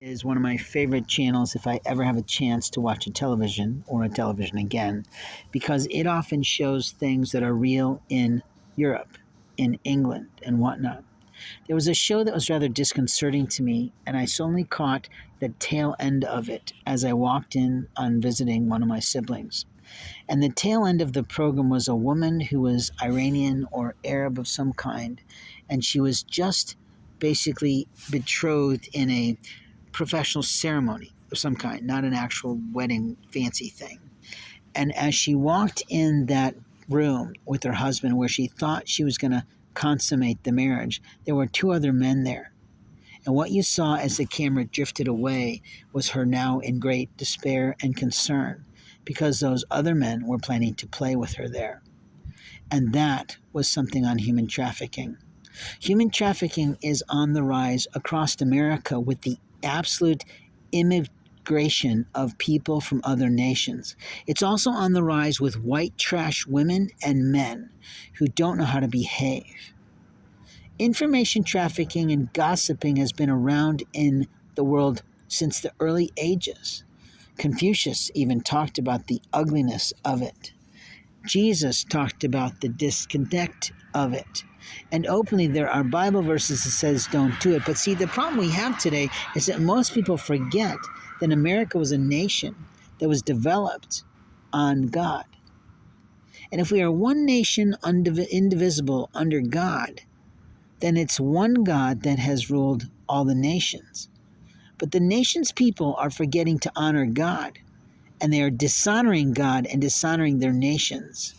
Is one of my favorite channels if I ever have a chance to watch a television or a television again, because it often shows things that are real in Europe, in England, and whatnot. There was a show that was rather disconcerting to me, and I only caught the tail end of it as I walked in on visiting one of my siblings. And the tail end of the program was a woman who was Iranian or Arab of some kind, and she was just basically betrothed in a professional ceremony of some kind, not an actual wedding fancy thing. And as she walked in that room with her husband where she thought she was going to consummate the marriage, there were two other men there. And what you saw as the camera drifted away was her now in great despair and concern because those other men were planning to play with her there. And that was something on human trafficking. Human trafficking is on the rise across America with the absolute immigration of people from other nations. It's also on the rise with white trash women and men who don't know how to behave. Information trafficking and gossiping has been around in the world since the early ages. Confucius even talked about the ugliness of it. Jesus talked about the disconnect of it. And openly, there are Bible verses that says don't do it. But see, the problem we have today is that most people forget that America was a nation that was developed on God. And if we are one nation indivisible under God, then it's one God that has ruled all the nations. But the nation's people are forgetting to honor God, and they are dishonoring God and dishonoring their nations.